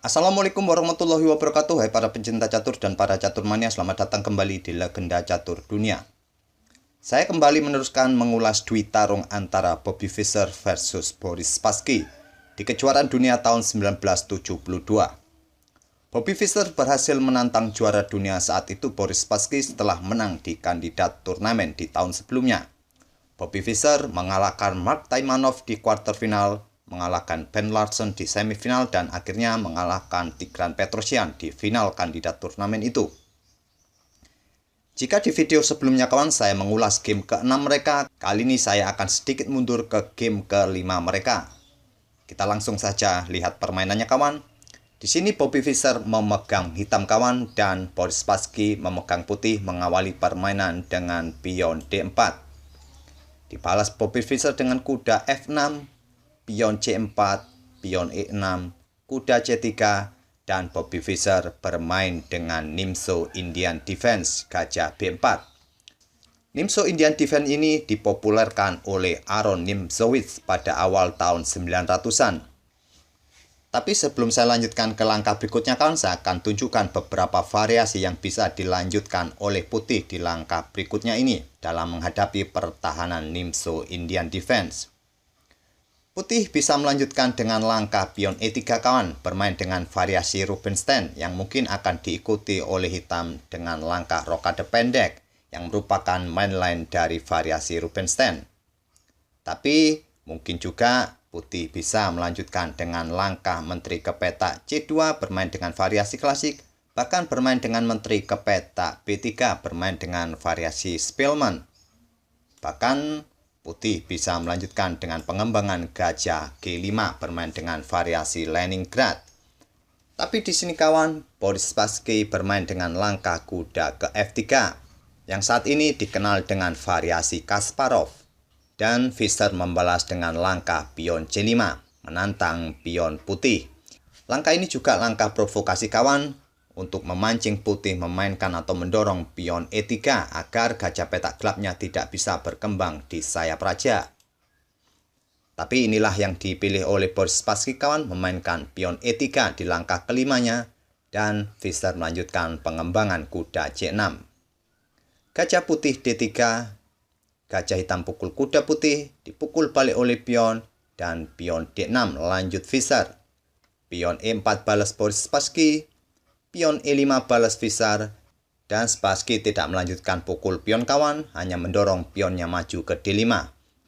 Assalamualaikum warahmatullahi wabarakatuh. Hai para pencinta catur dan para caturmania, selamat datang kembali di Legenda Catur Dunia. Saya kembali meneruskan mengulas dui tarung antara Bobby Fischer versus Boris Spassky di kejuaraan dunia tahun 1972. Bobby Fischer berhasil menantang juara dunia saat itu Boris Spassky setelah menang di kandidat turnamen di tahun sebelumnya. Bobby Fischer mengalahkan Mark Taimanov di kuarter final, mengalahkan Ben Larsen di semifinal, dan akhirnya mengalahkan Tigran Petrosyan di final kandidat turnamen itu. Jika di video sebelumnya kawan saya mengulas game ke-6 mereka, kali ini saya akan sedikit mundur ke game ke-5 mereka. Kita langsung saja lihat permainannya kawan. Di sini Bobby Fischer memegang hitam kawan dan Boris Spassky memegang putih, mengawali permainan dengan pion D4. Dibalas Bobby Fischer dengan kuda F6, pion C4, pion E6, kuda C3, dan Bobby Fischer bermain dengan Nimzo Indian Defense, gajah B4. Nimzo Indian Defense ini dipopulerkan oleh Aaron Nimzowitsch pada awal tahun 900-an. Tapi sebelum saya lanjutkan ke langkah berikutnya kawan, saya akan tunjukkan beberapa variasi yang bisa dilanjutkan oleh putih di langkah berikutnya ini dalam menghadapi pertahanan Nimzo Indian Defense. Putih bisa melanjutkan dengan langkah pion E3 kawan, bermain dengan variasi Rubinstein yang mungkin akan diikuti oleh hitam dengan langkah rokade pendek yang merupakan mainline dari variasi Rubinstein. Tapi mungkin juga putih bisa melanjutkan dengan langkah menteri ke petak C2 bermain dengan variasi klasik, bahkan bermain dengan menteri ke petak B3 bermain dengan variasi Spielmann. Bahkan putih bisa melanjutkan dengan pengembangan gajah G5 bermain dengan variasi Leningrad. Tapi di sini kawan, Boris Spassky bermain dengan langkah kuda ke F3 yang saat ini dikenal dengan variasi Kasparov. Dan Fischer membalas dengan langkah pion C5 menantang pion putih. Langkah ini juga langkah provokasi kawan untuk memancing putih memainkan atau mendorong pion E3 agar gajah petak gelapnya tidak bisa berkembang di sayap raja. Tapi inilah yang dipilih oleh Boris Spassky kawan, memainkan pion E3 di langkah kelimanya, dan Fischer melanjutkan pengembangan kuda C6. Gajah putih D3, gajah hitam pukul kuda putih, dipukul balik oleh pion, dan pion D6 lanjut Fischer. Pion E4 balas Boris Spassky, pion E5 balas Fischer, dan Spassky tidak melanjutkan pukul pion kawan, hanya mendorong pionnya maju ke D5,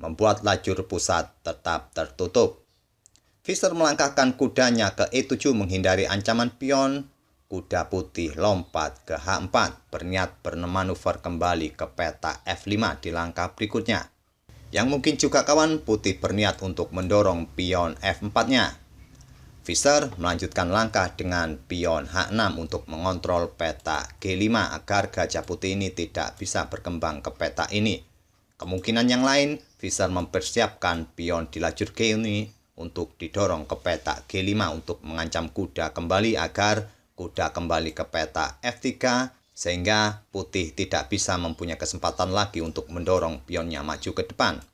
membuat lajur pusat tetap tertutup. Fischer melangkahkan kudanya ke E7 menghindari ancaman pion. Kuda putih lompat ke H4, berniat bermanuver kembali ke petak F5 di langkah berikutnya. Yang mungkin juga kawan, putih berniat untuk mendorong pion F4-nya. Fischer melanjutkan langkah dengan pion H6 untuk mengontrol petak G5 agar gajah putih ini tidak bisa berkembang ke petak ini. Kemungkinan yang lain, Fischer mempersiapkan pion di lajur G ini untuk didorong ke petak G5 untuk mengancam kuda kembali agar kuda kembali ke petak F3 sehingga putih tidak bisa mempunyai kesempatan lagi untuk mendorong pionnya maju ke depan.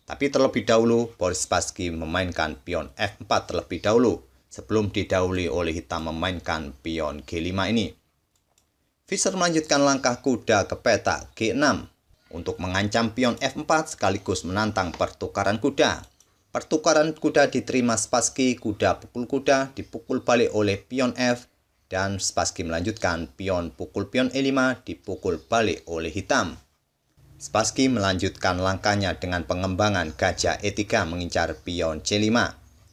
Tapi terlebih dahulu Boris Spassky memainkan pion F4 terlebih dahulu sebelum didahului oleh hitam memainkan pion G5 ini. Fischer melanjutkan langkah kuda ke petak G6 untuk mengancam pion F4 sekaligus menantang pertukaran kuda. Pertukaran kuda diterima Spassky, kuda pukul kuda dipukul balik oleh pion F, dan Spassky melanjutkan pion pukul pion E5 dipukul balik oleh hitam. Spassky melanjutkan langkahnya dengan pengembangan gajah E3 mengincar pion C5.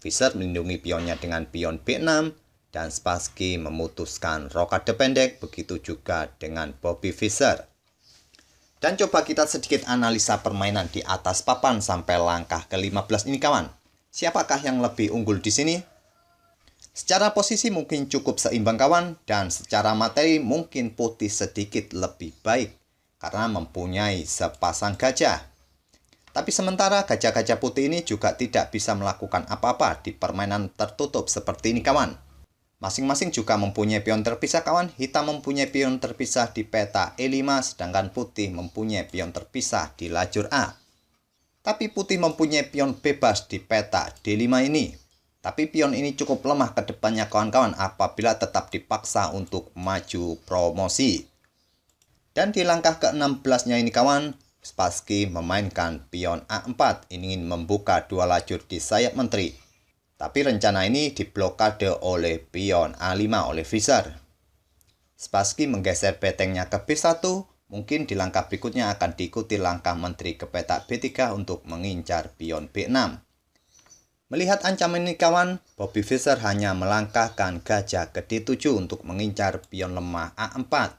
Fischer melindungi pionnya dengan pion B6 dan Spassky memutuskan rokade pendek, begitu juga dengan Bobby Fischer. Dan coba kita sedikit analisa permainan di atas papan sampai langkah ke-15 ini kawan. Siapakah yang lebih unggul di sini? Secara posisi mungkin cukup seimbang kawan, dan secara materi mungkin putih sedikit lebih baik karena mempunyai sepasang gajah. Tapi sementara gajah-gajah putih ini juga tidak bisa melakukan apa-apa di permainan tertutup seperti ini kawan. Masing-masing juga mempunyai pion terpisah kawan, hitam mempunyai pion terpisah di peta E5 sedangkan putih mempunyai pion terpisah di lajur A. Tapi putih mempunyai pion bebas di peta D5 ini. Tapi pion ini cukup lemah ke depannya kawan-kawan apabila tetap dipaksa untuk maju promosi. Dan di langkah ke-16-nya ini kawan, Spassky memainkan pion A4 ingin membuka dua lajur di sayap menteri. Tapi rencana ini diblokade oleh pion A5 oleh Fischer. Spassky menggeser betengnya ke B1, mungkin di langkah berikutnya akan diikuti langkah menteri ke petak B3 untuk mengincar pion B6. Melihat ancaman ini kawan, Bobby Fischer hanya melangkahkan gajah ke D7 untuk mengincar pion lemah A4.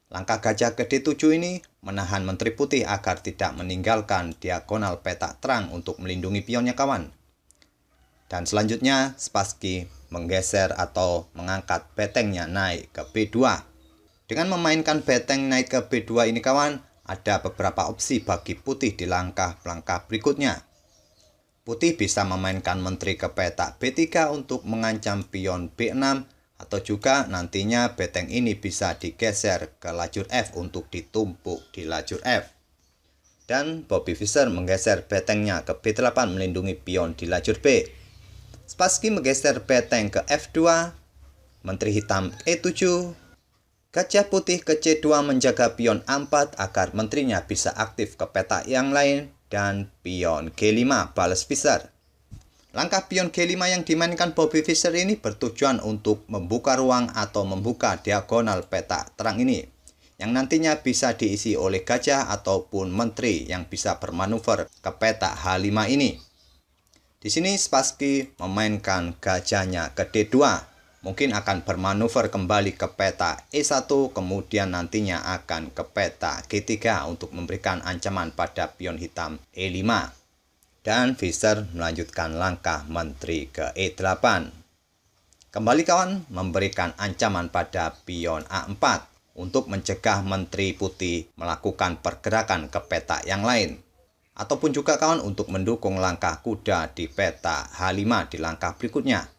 Langkah gajah ke D7 ini menahan Menteri Putih agar tidak meninggalkan diagonal petak terang untuk melindungi pionnya kawan. Dan selanjutnya Spassky menggeser atau mengangkat betengnya naik ke B2. Dengan memainkan beteng naik ke B2 ini kawan, ada beberapa opsi bagi Putih di langkah-langkah berikutnya. Putih bisa memainkan menteri ke petak B3 untuk mengancam pion B6 atau juga nantinya beteng ini bisa digeser ke lajur F untuk ditumpuk di lajur F. Dan Bobby Fischer menggeser betengnya ke B8 melindungi pion di lajur B. Spassky menggeser beteng ke F2, menteri hitam E7, gajah putih ke C2 menjaga pion A4 agar menterinya bisa aktif ke petak yang lain, dan pion G5 balas Fischer. Langkah pion G5 yang dimainkan Bobby Fischer ini bertujuan untuk membuka ruang atau membuka diagonal petak terang ini, yang nantinya bisa diisi oleh gajah ataupun menteri yang bisa bermanuver ke petak H5 ini. Di sini Spassky memainkan gajahnya ke D2, mungkin akan bermanuver kembali ke peta E1, kemudian nantinya akan ke peta G3 untuk memberikan ancaman pada pion hitam E5. Dan Fischer melanjutkan langkah menteri ke E8. Kembali kawan, memberikan ancaman pada pion A4 untuk mencegah Menteri Putih melakukan pergerakan ke peta yang lain. Ataupun juga kawan untuk mendukung langkah kuda di peta H5 di langkah berikutnya.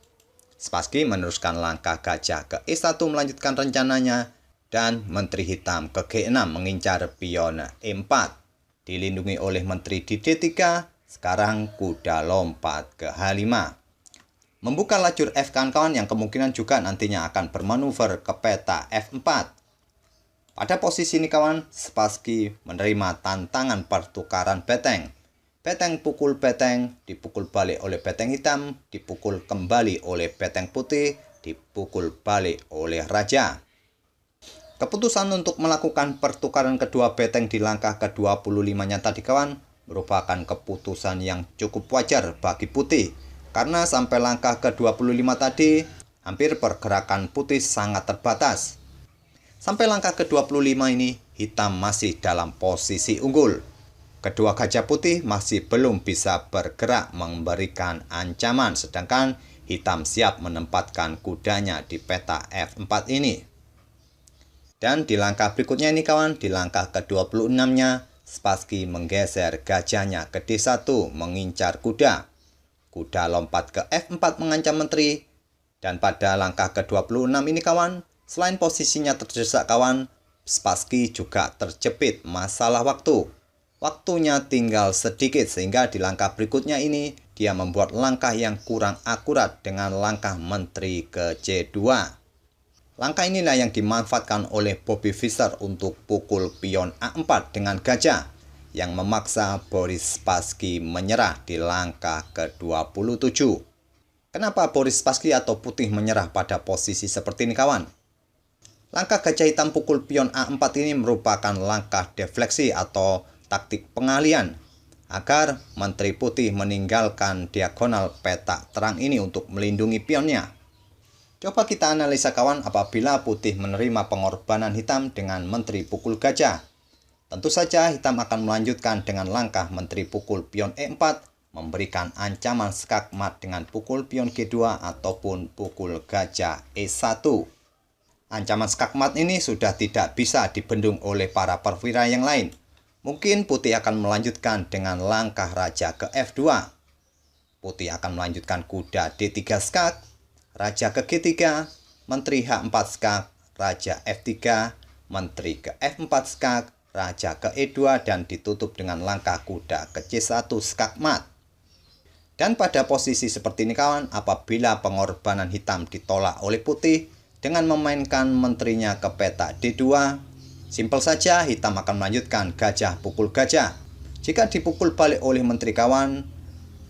Spassky meneruskan langkah gajah ke E1 melanjutkan rencananya, dan menteri hitam ke G6 mengincar pion E4. Dilindungi oleh menteri di D3, sekarang kuda lompat ke H5. Membuka lajur F kawan-kawan yang kemungkinan juga nantinya akan bermanuver ke peta F4. Pada posisi ini kawan, Spassky menerima tantangan pertukaran beteng. Beteng pukul beteng, dipukul balik oleh beteng hitam, dipukul kembali oleh beteng putih, dipukul balik oleh raja. Keputusan untuk melakukan pertukaran kedua beteng di langkah ke-25-nya tadi kawan, merupakan keputusan yang cukup wajar bagi Putih. Karena sampai langkah ke-25 tadi, hampir pergerakan Putih sangat terbatas. Sampai langkah ke-25 ini, hitam masih dalam posisi unggul. Kedua gajah putih masih belum bisa bergerak memberikan ancaman, sedangkan hitam siap menempatkan kudanya di peta F4 ini. Dan di langkah berikutnya ini kawan, di langkah ke-26-nya, Spassky menggeser gajahnya ke D1 mengincar kuda. Kuda lompat ke F4 mengancam menteri. Dan pada langkah ke-26 ini kawan, selain posisinya terdesak kawan, Spassky juga terjepit masalah waktu. Waktunya tinggal sedikit sehingga di langkah berikutnya ini dia membuat langkah yang kurang akurat dengan langkah menteri ke C2. Langkah inilah yang dimanfaatkan oleh Bobby Fischer untuk pukul pion A4 dengan gajah yang memaksa Boris Spassky menyerah di langkah ke-27. Kenapa Boris Spassky atau Putih menyerah pada posisi seperti ini kawan? Langkah gajah hitam pukul pion A4 ini merupakan langkah defleksi atau taktik pengalian agar Menteri Putih meninggalkan diagonal petak terang ini untuk melindungi pionnya. Coba kita analisa kawan apabila Putih menerima pengorbanan hitam dengan Menteri pukul gajah. Tentu saja hitam akan melanjutkan dengan langkah Menteri pukul pion E4 memberikan ancaman skakmat dengan pukul pion G2 ataupun pukul gajah E1. Ancaman skakmat ini sudah tidak bisa dibendung oleh para perwira yang lain. Mungkin Putih akan melanjutkan dengan langkah raja ke F2. Putih akan melanjutkan kuda D3 skak, raja ke G3, menteri H4 skak, raja F3, menteri ke F4 skak, raja ke E2 dan ditutup dengan langkah kuda ke C1 skak mat. Dan pada posisi seperti ini kawan, apabila pengorbanan hitam ditolak oleh putih dengan memainkan menterinya ke petak D2, simpel saja hitam akan melanjutkan gajah pukul gajah. Jika dipukul balik oleh menteri kawan,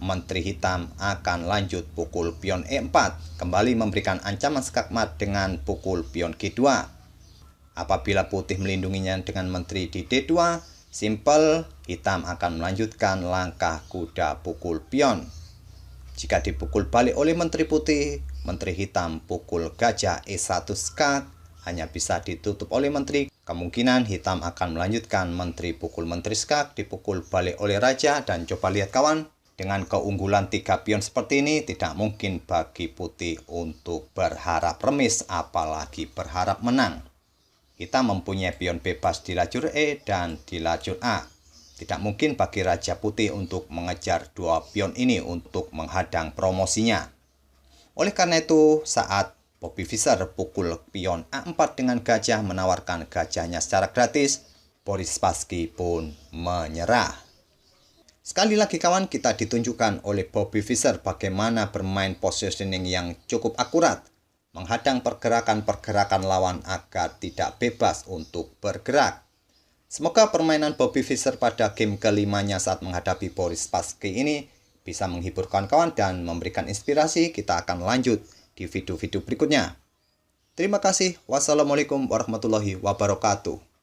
menteri hitam akan lanjut pukul pion E4, kembali memberikan ancaman skakmat dengan pukul pion G2. Apabila putih melindunginya dengan menteri di D2, simpel hitam akan melanjutkan langkah kuda pukul pion. Jika dipukul balik oleh menteri putih, menteri hitam pukul gajah E1 skak, hanya bisa ditutup oleh menteri. Kemungkinan hitam akan melanjutkan menteri pukul menteri skak, dipukul balik oleh raja. Dan coba lihat kawan, dengan keunggulan 3 pion seperti ini, tidak mungkin bagi putih untuk berharap remis, apalagi berharap menang. Hitam mempunyai pion bebas di lajur E dan di lajur A. Tidak mungkin bagi raja putih untuk mengejar 2 pion ini untuk menghadang promosinya. Oleh karena itu, saat Bobby Fischer pukul pion A4 dengan gajah menawarkan gajahnya secara gratis, Boris Spassky pun menyerah. Sekali lagi kawan, kita ditunjukkan oleh Bobby Fischer bagaimana bermain positioning yang cukup akurat, menghadang pergerakan-pergerakan lawan agar tidak bebas untuk bergerak. Semoga permainan Bobby Fischer pada game kelimanya saat menghadapi Boris Spassky ini bisa menghibur kawan-kawan dan memberikan inspirasi. Kita akan lanjut di video-video berikutnya. Terima kasih. Wassalamualaikum warahmatullahi wabarakatuh.